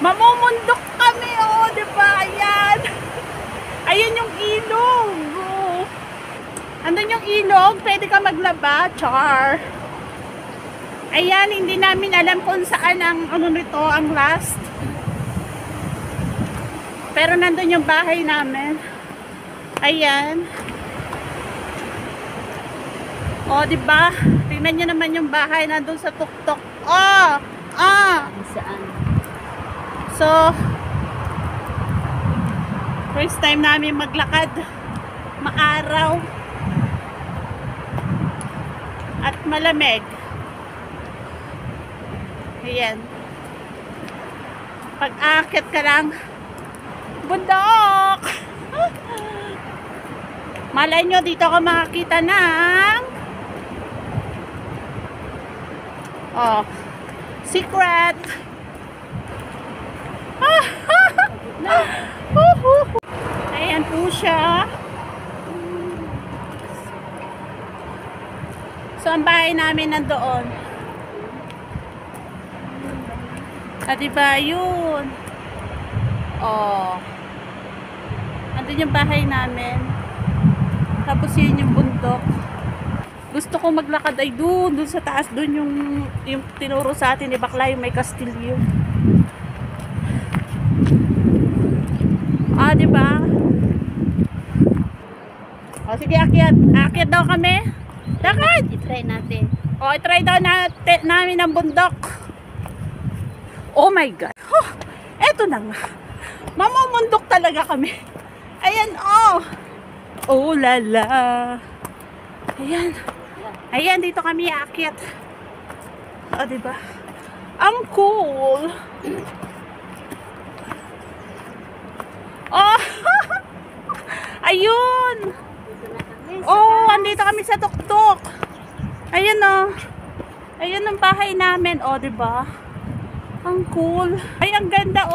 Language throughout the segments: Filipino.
Mamumundok kami, oh, di ba? Ayan. Ayan yung ilog. Oh. Andun yung ilog, pwede ka maglaba, char. Ayan, hindi namin alam kung saan ang ano nito, ang last. Pero nandun yung bahay namin. Ayan. Oh, di ba? Tingnan niyo naman yung bahay nandun sa tuktok. Oh! Ah! Saan? So, first time namin maglakad. Maaraw. At malamig. Ayan. Pag-akit ka lang, bundok! Malay nyo, dito ka makakita ng secret! Ayan po siya. So, ang bahay namin nandoon. Diba yun? Andun yung bahay namin. Tapos yun yung bundok. Gusto ko maglakad ay doon sa taas. Doon yung tinuro sa atin ni Bakla, yung may kastilyo. Diba? Sige, akyat. Akyat daw kami. Lakad! I-try natin. I-try daw namin ang bundok. Oh my God. Eto na nga. Mamumundok talaga kami. Ayan, oh lala. Ayan. Ayan, dito kami aakyat. Diba? Ang cool. Ayun. Andito kami sa tuktok. Ayan, Ayan ang bahay namin. Diba? Ang cool. Ay, ang ganda,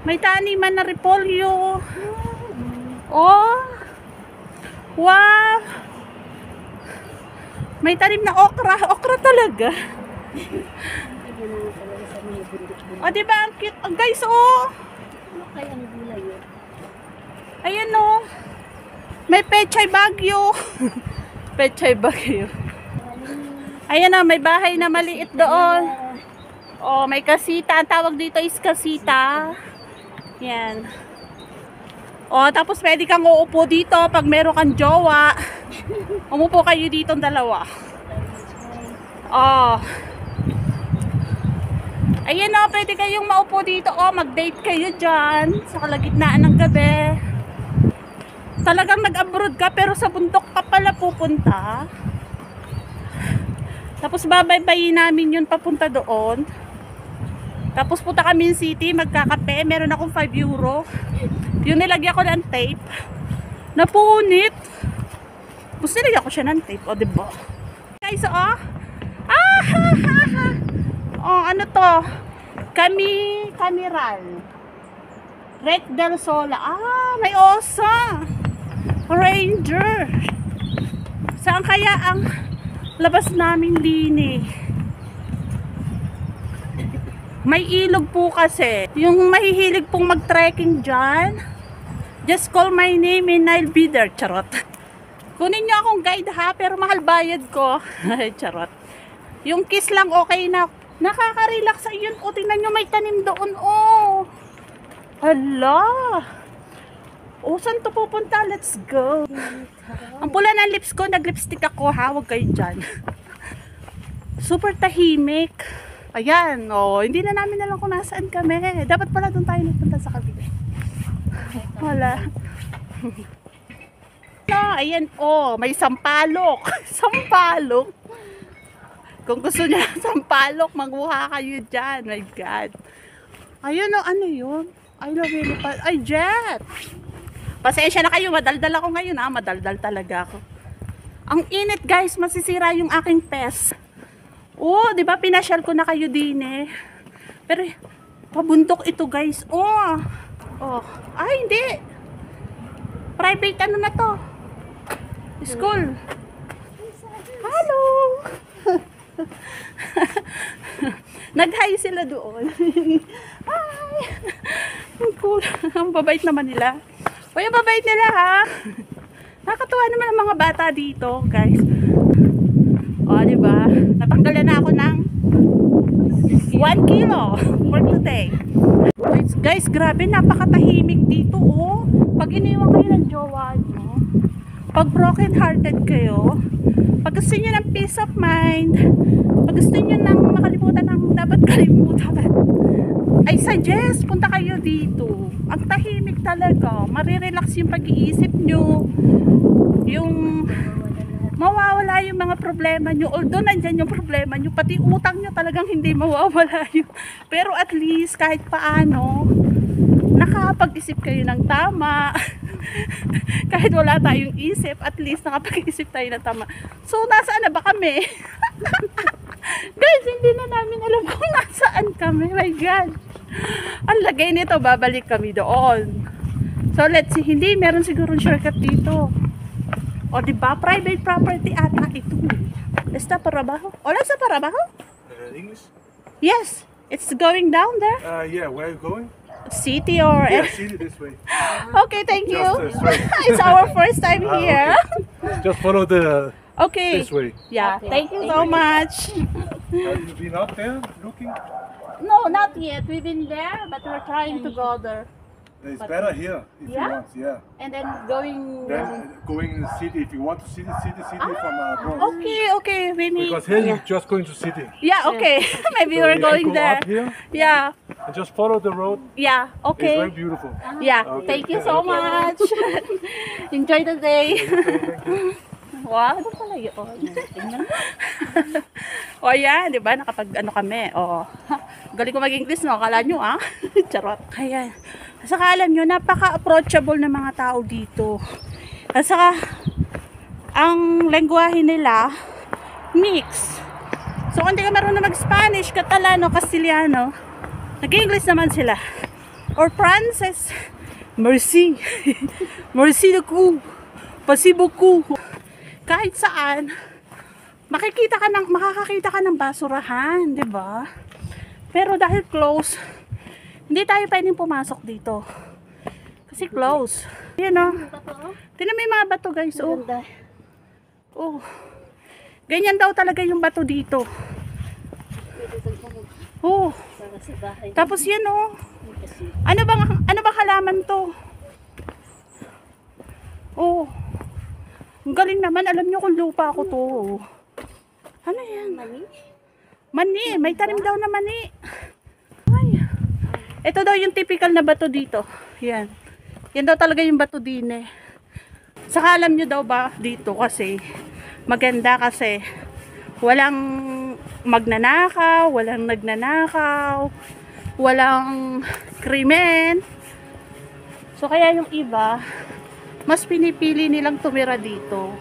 May taniman na repolyo. Wow. May tanim na okra. Okra talaga. Diba? Ang cute. Guys, Ano kaya ang gulay yun? Ayan, May pechay bagyo. Pechay bagyo. Ayan, may bahay na maliit doon. May kasita. Ang tawag dito is kasita. Yan. Tapos pwede kang uupo dito pag meron kang jowa. Umupo kayo dito ang dalawa. Ayan, pwede kayong maupo dito. Mag-date kayo dyan sa kalagitnaan ng gabi. Talagang nag-abroad ka pero sa bundok ka pala pupunta. Tapos babaybayin namin yun papunta doon. Tapos punta kami sa city, magkakape. Meron akong 5 euro. Yung nilagyan ko ng tape. Napunit. Tapos nilagyan ko siya ng tape. Diba? Guys, ano to? Camiral. Rec del Sola. May osa. Ranger. Saan kaya ang labas namin dini? May ilog po kasi. Yung mahihilig pong mag-trekking dyan, just call my name and I'll be there. Charot. Kunin nyo akong guide ha, pero mahal bayad ko. Charot. Yung kiss lang okay na. Nakaka-relax. Ayun, tingnan nyo may tanim doon. Hala. Saan to pupunta? Let's go. Ang pula ng lips ko, nag-lipstick ako ha. Huwag kayo dyan. Super tahimik. Ayan, hindi na namin alam kung nasaan kami. Dapat pala doon tayo nagpunta sa kabila. Wala. Ayan, may sampalok. Sampalok. Kung gusto niya sampalok, magbuha kayo dyan. My God. Ayun, ano yun? I love you. Ay, jet. Pasensya na kayo, madaldal ako ngayon madaldal talaga ako. Ang init guys, masisira yung aking pes. Di ba pinasyal ko na kayo din Pero pabundok ito guys. Ay hindi. Private ano na to? School. Hello. Nag-hi sila doon. Hi! Ang cool. Ang babait naman nila. Uy, ang babait nila ha. Nakakatuwa naman ang mga bata dito, guys. O, diba? Natanggalan na ako ng 1 kilo for today. Guys, grabe, napakatahimik dito, oh. Pag iniwan kayo ng jowa nyo, pag broken hearted kayo, pag gusto nyo ng peace of mind, pag gusto nyo ng makalimutan ng dapat kalimutan, I suggest, punta kayo dito. Ang tahimik talaga. Marirelax yung pag-iisip nyo. Yung mawawala yung mga problema nyo. Although nandyan yung problema nyo, pati utang nyo talagang hindi mawawala yun. Pero at least, kahit paano, nakapag-isip kayo ng tama. Kahit wala tayong isip, at least nakapag-isip tayo ng tama. So, nasaan na ba kami? Guys, hindi na namin alam kung nasaan kami. My God. Ang lagay nito, babalik kami doon. So, let's see. Hindi, meron siguro shortcut dito. O, diba? Private property ata ito. Está para abajo? Hola, está para abajo? English? Yes. It's going down there. Yeah, where are you going? City or... Yeah, see this way. Okay, thank you. Just straight. It's our first time here. Okay. Just follow the Okay. this way. Yeah, thank you so much. Have you been out there looking? No, not yet. We've been there, but we're trying to go there. It's better here if Yeah? you want. Yeah. And then going... Then going in the city if you want to see the city from abroad. Okay, okay. We need... Because here you're just going to city. Yeah, okay. Maybe So we're you going go there. up here Yeah, and just follow the road. yeah, It's okay. very beautiful. Yeah, Okay. thank you so much. Enjoy the day. Wow, ano pala yun? O yan, di ba? Nakapag ano kami. O, galing ko mag-English, no? Akala nyo, ah? Charot. Ayan. Saka alam nyo, napaka-approachable ng mga tao dito. At saka, ang lengguwahe nila, mix. So, kung hindi ka marunong mag-Spanish, Catalano, Castellano, nag-English naman sila. Or Frances, merci. Merci beaucoup. Merci beaucoup. Kahit saan, makakakita ka ng basurahan, di ba? Pero dahil close, hindi tayo pwedeng pumasok dito. Kasi close. Yan o. Tingnan mo yung mga bato, guys. Oh. Oh. Ganyan daw talaga yung bato dito. Oh. Tapos yan oh. Ano bang halaman to? Oh. Ang galing naman. Alam nyo kung lupa ko to. Ano yan? Mani. May tanim daw na mani. Ay. Ito daw yung typical na bato dito. Yan. Yan daw talaga yung bato din eh. Saka alam nyo daw ba dito kasi maganda kasi walang magnanakaw, walang nagnanakaw, walang krimen. So kaya yung iba mas pinipili nilang tumira dito.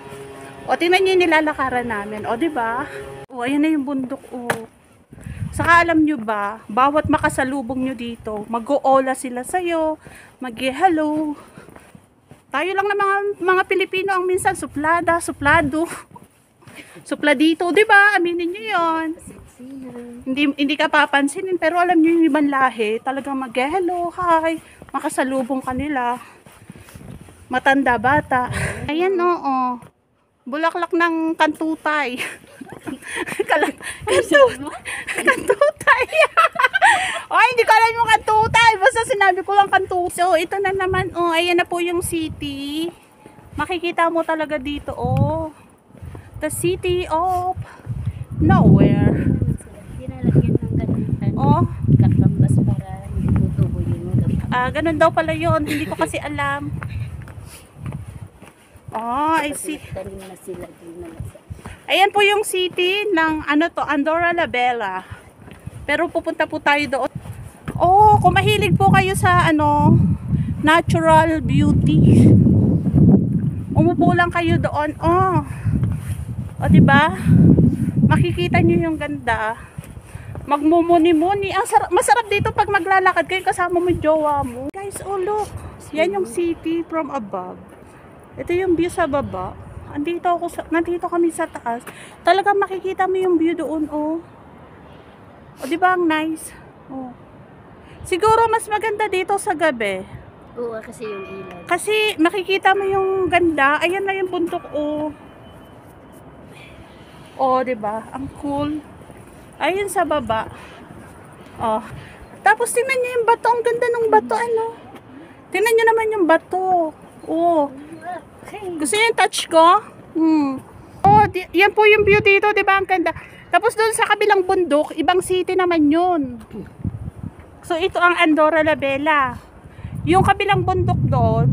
O tingnan niyo yung nilalakaran namin. O di ba? O ayan na yung bundok o. Saka alam nyo ba, bawat makasalubong nyo dito, mag-oola sila sa'yo, mag-hello. Tayo lang na mga Pilipino ang minsan suplada, suplado. Supladito, di ba? Aminin nyo yun. Hindi ka papansinin, pero alam nyo yung ibang lahi, talagang mag-hello, hi, makasalubong kanila. Matanda, bata. Ayan, oo. Bulaklak ng kantutay. Kantutay. Ay, hindi ko alam yung kantutay. Basta sinabi ko lang kantutay. So, ito na naman. Oh, ayan na po yung city. Makikita mo talaga dito. Oh. The city of nowhere. Dinalagyan ng ganyan. Oh. Kakambas para hindi tutubo yung Ganun daw pala yun. Hindi ko kasi alam. Oh, I see. tanim na sila din na nasa. Ayan po yung city ng ano to, Andorra la Vella. Pero pupunta po tayo doon. Oh, kung mahilig po kayo sa ano, natural beauty. Umupo lang kayo doon. Oh. O di ba? Makikita niyo yung ganda. Magmumuni-muni. Masarap dito pag maglalakad kayo kasama mo yung jowa mo. Guys, oh look. Yan yung city from above. Ito yung view sa baba. Nandito kami sa taas. Talagang makikita mo yung view doon, oh. O, di ba ang nice? Oh. Siguro mas maganda dito sa gabi. Oo, kasi yung ilaw. Kasi makikita mo yung ganda. Ayan na yung bundok, oh. Oh, 'di ba? Ang cool. Ayun sa baba. Oh. Tapos tingnan niyo yung bato, ang ganda ng bato, ano. Tingnan niyo naman yung bato. Oh. Gusto niyo yung touch ko? Oh, yan po yung view dito, 'di ba? Ang ganda. Tapos doon sa kabilang bundok, ibang city naman 'yun. So ito ang Andorra la Vella. Yung kabilang bundok doon,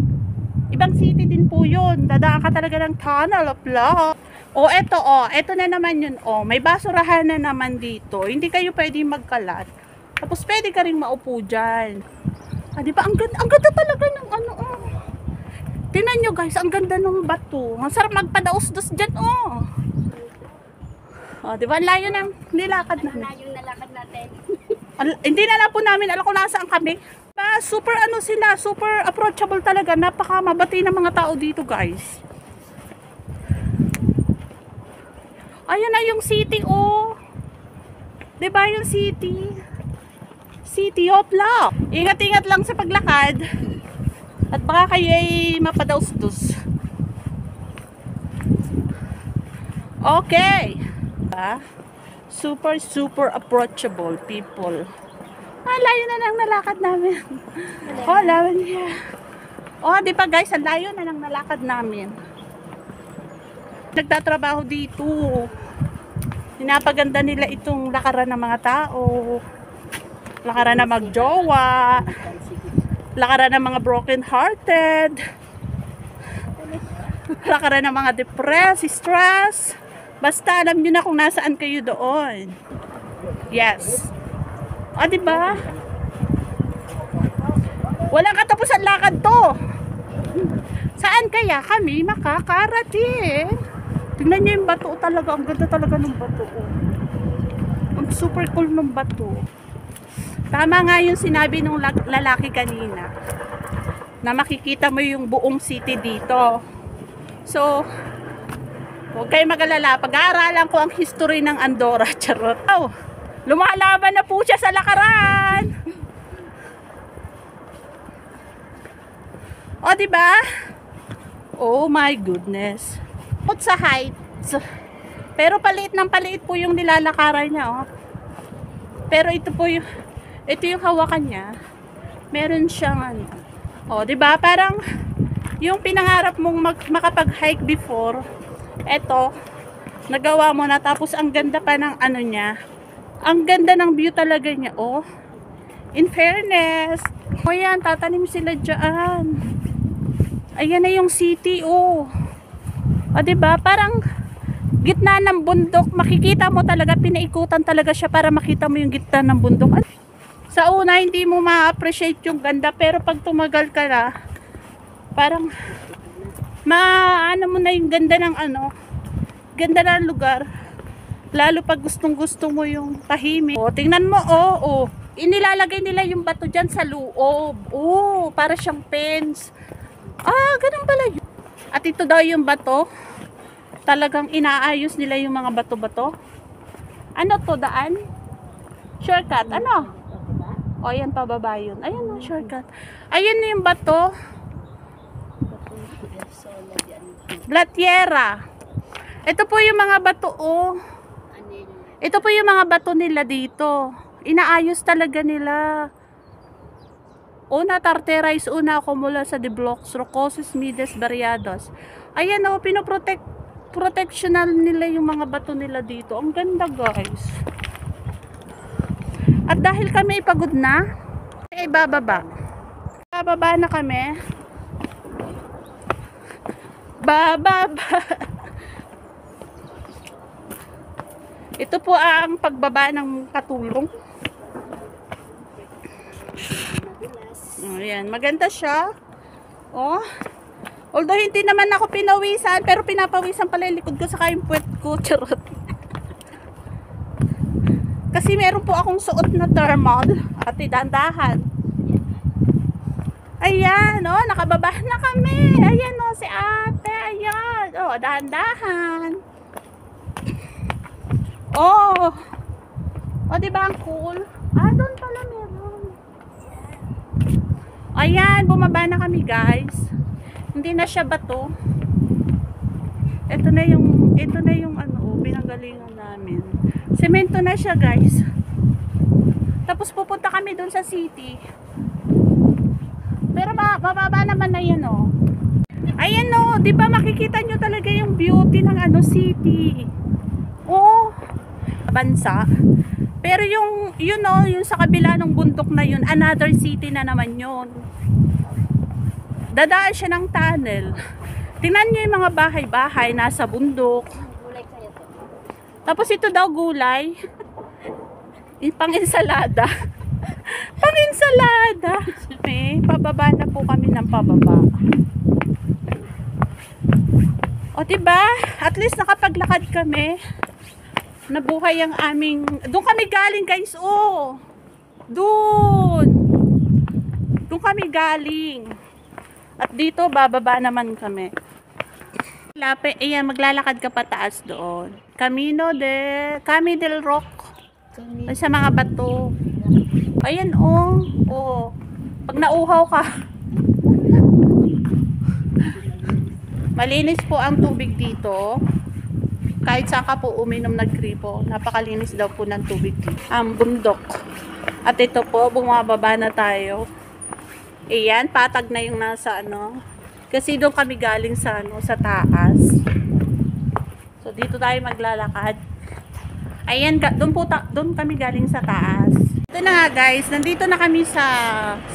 ibang city din po 'yun. Dadaan ka talaga ng tunnel of love. Oh, eto na naman yun. Oh, may basurahan na naman dito. Hindi kayo pwedeng magkalat. Tapos pwede ka ring maupo dyan. Ah, di ba? Ang ganda talaga ng ano, oh. Tingnan nyo guys, ang ganda ng bato. Ang sarap magpadaos-dos dyan, oh. Oh, di ba? Ang layo ng nilakad namin. Yung nalakad natin. Hindi na po namin alam kung nasaan kami. Super ano sila, super approachable talaga. Napaka mabati ng mga tao dito, guys. Ayun na yung city, oh. Diba yung city? City of Love. Ingat-ingat lang sa paglakad. At baka kayo ay mapadaos-dos. Okay. Diba? Super approachable people. Ah, layo na lang nalakad namin. Oh, layo niya. Oh, di ba guys, ang layo na lang nalakad namin. Nagtatrabaho dito. Pinapaganda nila itong lakaran ng mga tao. Lakaran na magjowa. Lakaran ng mga broken hearted. Lakaran ng mga depressed, stress. Basta alam niyo na kung nasaan kayo doon. Yes. Ah, di ba? Walang katapusan lakad to. Saan kaya kami makakarating? Tingnan niyo yung bato talaga. Ang ganda talaga ng bato. Ang super cool ng bato. Tama nga yung sinabi ng lalaki kanina. Na makikita mo yung buong city dito. So, huwag kayo mag-alala. Pag-aaralan ko ang history ng Andorra. Charot. Oh, lumalaban na po siya sa lakaran. O, diba? Oh my goodness. At sa heights. Pero paliit ng paliit po yung nilalakaran niya, oh. Pero ito yung hawakan niya. Meron siyang ano. Oh, 'di ba? Parang yung pinangarap mong makapag-hike before, eto, nagawa mo na, tapos ang ganda pa ng ano niya. Ang ganda ng view talaga niya, oh. In fairness. O yan, tatanim sila diyan. Ayan na yung city, oh. O, diba? Parang gitna ng bundok. Makikita mo talaga, pinaikutan talaga siya para makita mo yung gitna ng bundok. Sa una, hindi mo ma-appreciate yung ganda. Pero pag tumagal ka na, parang maano mo na yung ganda ng ano, ganda ng lugar. Lalo pag gustong-gusto mo yung tahimik. O, tingnan mo, oh. Inilalagay nila yung bato dyan sa loob. Oh, para siyang fence. Ah, ganun pala yun. At ito daw yung bato. Talagang inaayos nila yung mga bato-bato. Ano to, daan? Shortcut, ano? O, ayan, pababa yun. Ayan, shortcut. Ayan na yung bato. Blatiera. Ito po yung mga bato, oh. Ito po yung mga bato nila dito. Inaayos talaga nila. Una tarterize, una acumula sa de blocks, rocosos, mides, variados. Ayan o, protectional nila yung mga bato nila dito. Ang ganda, guys. At dahil kami pagod na, ay bababa. Bababa na kami. Bababa. Ito po ang pagbaba ng katulong. Ayan, maganda siya. Oh. Although hindi naman ako pinawisan, pero pinapawisan pala yung likod ko sa yung puwet ko. Charot. Kasi meron po akong suot na thermal. At dandahan. Ayan, oh, nakababa na kami. Ayan, oh, si ate. Ayan. Oh, dahan-dahan. Oh. O, di ba ang cool? Ah, doon pala meron. Ayan, bumaba na kami guys. Hindi na siya bato. Ito na yung ano, pinanggalingan namin. Semento na siya guys. Tapos pupunta kami doon sa city. Pero mababa naman na yan oh. Ayan oh, di ba makikita nyo talaga yung beauty ng ano city. Oh, bansa. Pero yung yung sa kabila ng bundok na yun, another city na naman yun. Dadaan siya ng tunnel. Tingnan nyo yung mga bahay-bahay nasa bundok. Gulay kayo to. Tapos ito daw gulay. Pang-insalada. Pang-insalada. Pababa na po kami ng pababa. O diba? At least nakapaglakad kami. Nabuhay ang aming... Doon kami galing guys. Oh. Doon. Doon kami galing. At dito bababa naman kami. Ayan, maglalakad ka pataas doon. Camino del Rock. Ay, sa mga bato. Ayan oh. Oh. Pag nauhaw ka. Malinis po ang tubig dito. Kahit saan ka po uminom nagkripo, napakalinis daw po ng tubig dito. Ang bundok. At ito po, bumababa na tayo. Ayan, patag na yung nasa ano. Kasi doon kami galing sa ano, sa taas. So dito tayo maglalakad. Ayan, doon kami galing sa taas. Ito na nga guys, nandito na kami sa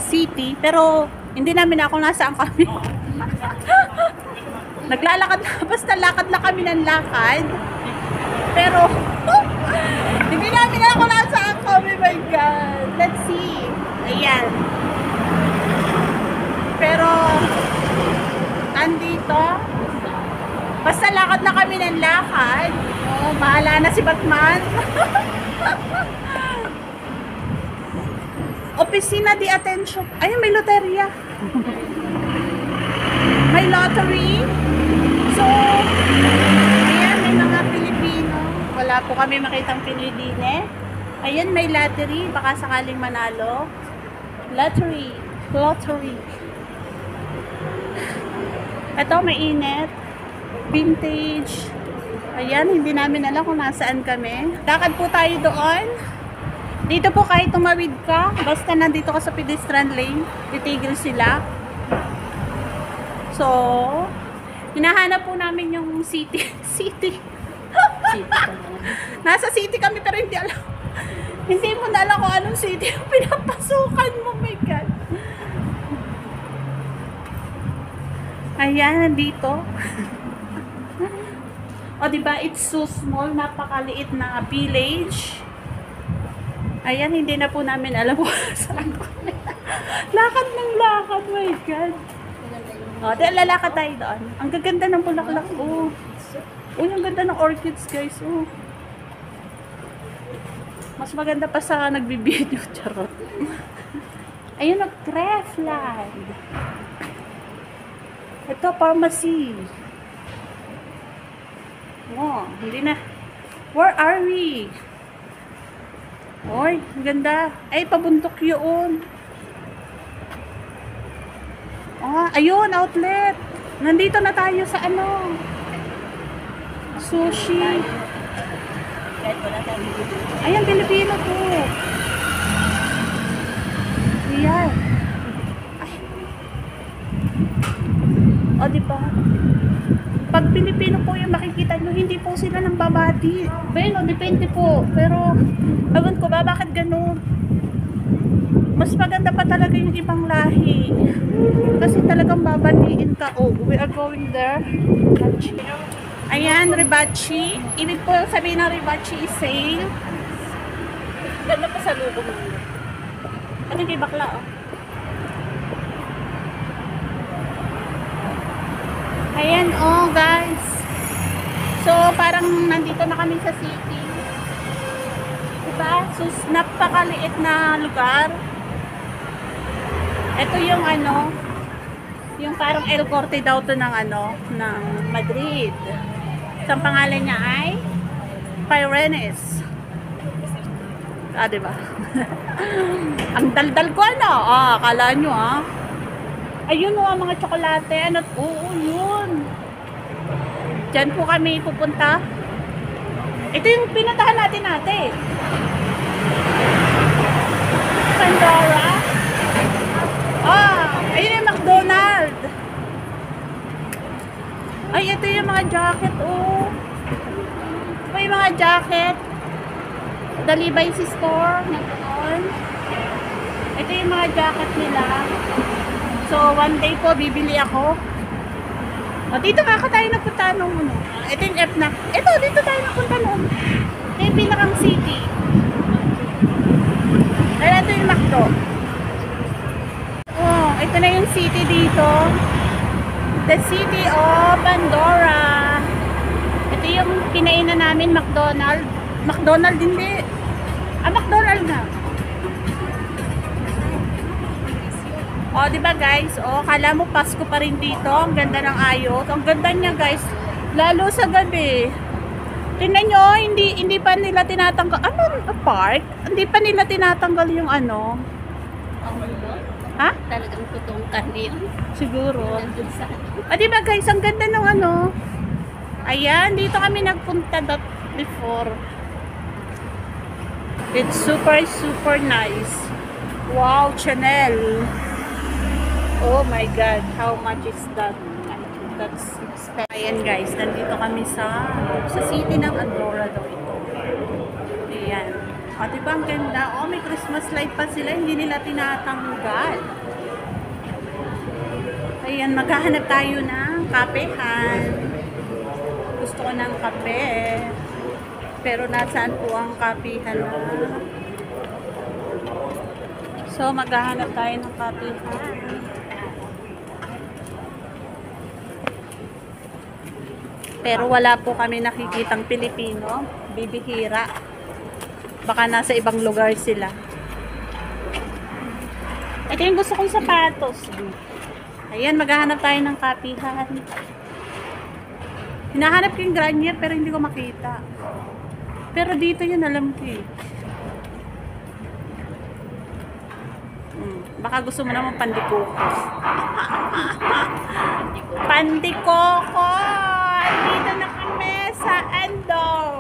city, pero hindi namin ako nasaan kami. Naglalakad na, basta lakad lang kami ng lakad. Pero, hindi namin alam kung nasaan kami, my God. Let's see. Ayan. Pero, andito, basta lakad na kami ng lakad. Oh, bahala na si Batman. Opisina de Attention. Ayun, may loterya. May lottery. So, ayan, may mga Pilipino. Wala po kami makitang Pilipine. Ayan, may lottery. Baka sakaling manalo. Lottery. Lottery. Ito, may init. Vintage. Ayan, hindi namin alam kung nasaan kami. Lakad po tayo doon. Dito po kahit tumawid ka, basta nandito ka sa pedestrian lane, titigil sila. So, hinahanap po namin yung city. City. Nasa city kami pero hindi alam. Hindi mo na alam kung anong city yung pinapasukan mo, my God. Ayan, nandito. O, diba, it's so small, napakaliit na village. Ayan, hindi na po namin alam kung saan ko. Lakad ng lakad, my God. O, di lalakad tayo doon. Ang gaganda ng bulaklak, oh. Uy, ang ganda ng orchids, guys, oh. Mas maganda pa sa nagbibideo, charot. Ayun, nag-Crefland. Ito, pharmacy. Oh, hindi na. Where are we? Oy, ang ganda. Ay, pabundok yun. Oh, ayun, outlet. Nandito na tayo sa ano. Sushi. Ayan, Pilipino to. Ayan. Ay. O, diba? Pag Pilipino po yung makikita nyo, hindi po sila nang babati. Bueno, depende po. Pero, ewan ko ba, bakit ganun? Mas maganda pa talaga yung ibang lahi. Kasi talagang babatiin ka. Oh, we are going there. Ayan, Ribachi. Ibig po sabihin ng Ribachi is sale. Ganda pa sa lubong nila. Ano kay bakla, oh. Ayan, oh, guys. So, parang nandito na kami sa city. Diba? So, napakaliit na lugar. Ito yung ano, yung parang El Corte daw to ng ano, ng Madrid. So, ang pangalan niya ay Pyrenees. Ah, di ba? Ang daldal ko ano? Ah, akala nyo ah. Ayun o, mga tsokolate. Ano? Oo, yun. Diyan po kami pupunta. Ito yung pinuntahan natin ate. Pandora. Ah, ayun yung McDonald's. Ay, ito yung mga jacket, oh. Ito yung mga jacket. The Levi's store. Nagkaon. Ito yung mga jacket nila. So, one day po, bibili ako. O, dito nga tayo napunta nung ano. Ito yung F na. Ito, dito tayo napunta nung. Ito yung pinakang city. Kaya ito yung McDo. Oh, ito na yung city dito. The city of Pandora. Ito yung kinainan namin, McDonald's. McDonald's hindi. Ah, McDonald's na. Oh, di ba guys? Oh, kala mo Pasko pa rin dito. Ang ganda ng ayos. Ang ganda niya, guys. Lalo sa gabi. Tingnan nyo, hindi pa nila tinatanggal. Ano? Park? Hindi pa nila tinatanggal yung ano. Ha? Talagang totoong karne yun. Siguro. Nandun sa Ah, di ba guys? Ang ganda ng ano. Ayan, dito kami nagpunta before. It's super nice. Wow, Chanel. Oh my God, how much is that? That's expensive. Ayan guys, nandito kami sa city ng Andorra daw ito. Ayan. O, diba ang ganda? Oh, may Christmas light pa sila, hindi nila tinatanggal. Ayan, maghahanap tayo ng kapehan. Gusto ko ng kape. Pero nasaan po ang kapehan na? So, maghahanap tayo ng kapehan. Pero wala po kami nakikitang Pilipino. Bibihira. Baka nasa ibang lugar sila. Ito yung gusto kong sapatos. Ayan, maghahanap tayo ng kapihan. Hinahanap ko yung Granier pero hindi ko makita. Pero dito yun, alam ko eh. Baka gusto mo naman pandikoko. Pandikoko! Dito na kami sa Andor.